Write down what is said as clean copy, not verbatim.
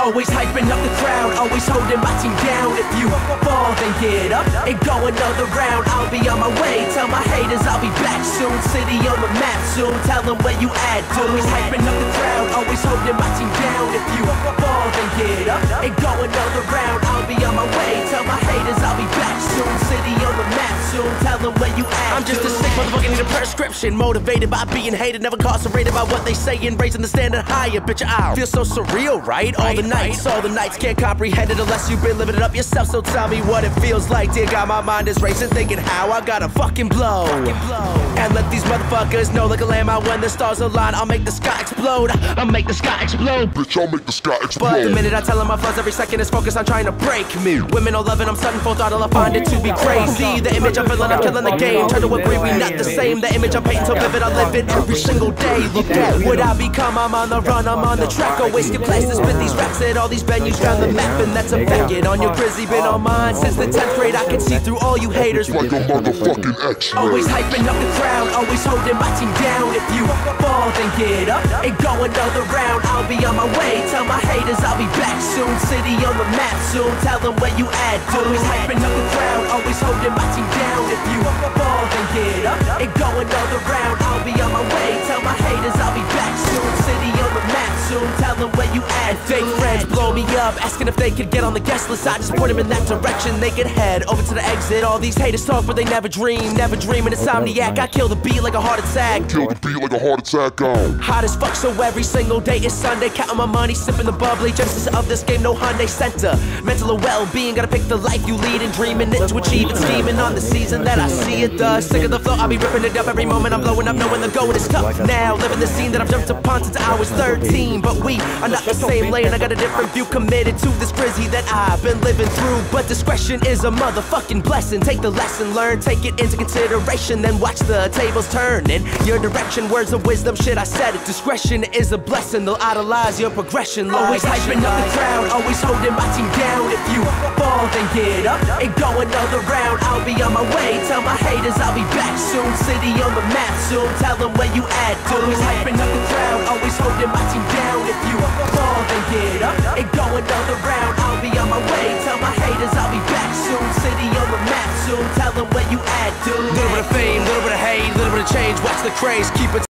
Always hyping up the crowd, always holding my team down. If you fall, then get up and go another round. I'll be on my way, tell my haters I'll be back soon. City on the map soon, tell them where you at, dude. Always hyping up the crowd, always holding my team down. If you fall, then get up and go another round. I'll be on my way, tell my haters I'll be back soon. City on the map soon, tell them where you at, I'm just a sick motherfucker, need a prescription. Motivated by being hated, never incarcerated by what they say, and raising the standard higher. Bitch, I feel so surreal, right? All the nights can't comprehend it unless you've been living it up yourself. So tell me what it feels like. Dear God, my mind is racing, thinking how I gotta fucking blow. And let these motherfuckers know like a lamb out when the stars align. I'll make the sky explode. I'll make the sky explode. Bitch, I'll make the sky explode. But the minute I tell them my fuzz, every second is focused on trying to break me. Women all loving, I'm sudden full throttle, I find it to be crazy. The image I'm feeling, I'm killing the game. Try to agree, we not the same. The image I'm painting so vivid, I live it every single day. Look at what I become, I'm on the run, I'm on the track. Always get placed to spit these raps at all these venues round the map, and that's a fact. Get on your Grizzy, been on mine since the 10th grade. I can see through all you haters like a motherfucking X-ray. Always hyping up the crowd, always holding my team down. If you fall, then get up and go another round. I'll be on my way, tell my haters I'll be back soon. City on the map soon, tell them where you at, dude. Always hyping up the crowd, always holding my team down. If you fall, then get up and go another round. I'll be on my way, tell my haters I'll be back soon. City on the map soon, tell them where you at. And fake friends blow me up, asking if they could get on the guest list. I just point them in that direction, they could head over to the exit. All these haters talk, but they never dream an insomniac. I kill the beat like a heart attack. Kill the beat like a heart attack, Hot as fuck, so every single day is Sunday. Counting my money, sipping the bubbly. Genesis of this game, no Hyundai center. Mental or well-being, gotta pick the life you lead and dreaming it to achieve it. Scheming on the season that I see it thus. Sick of the flow, I'll be ripping it up every moment. I'm blowing up, knowing the going is tough. Now, living the scene that I've jumped upon since I was 13. But we are not the same lane, I got a different view. Committed to this Grizzy that I've been living through. But discretion is a motherfucking blessing. Take the lesson, learn, take it into consideration, then watch the tables turn in your direction. Words of wisdom, shit, I said it. Discretion is a blessing, they'll idolize your progression. Always hyping up the crowd, always holding my team down. If you fall, then get up and go another round. I'll be on my way, tell my haters I'll be back soon. City on the map soon, tell them where you at, dude. Always hyping up the crowd, always holding my team down. If you fall, then get up and go another round. I'll be on my way, tell my haters I'll be back soon. City on the map soon, tell them where you at, dude. Little bit of fame, little bit of hate, little bit of change. Watch the craze, keep it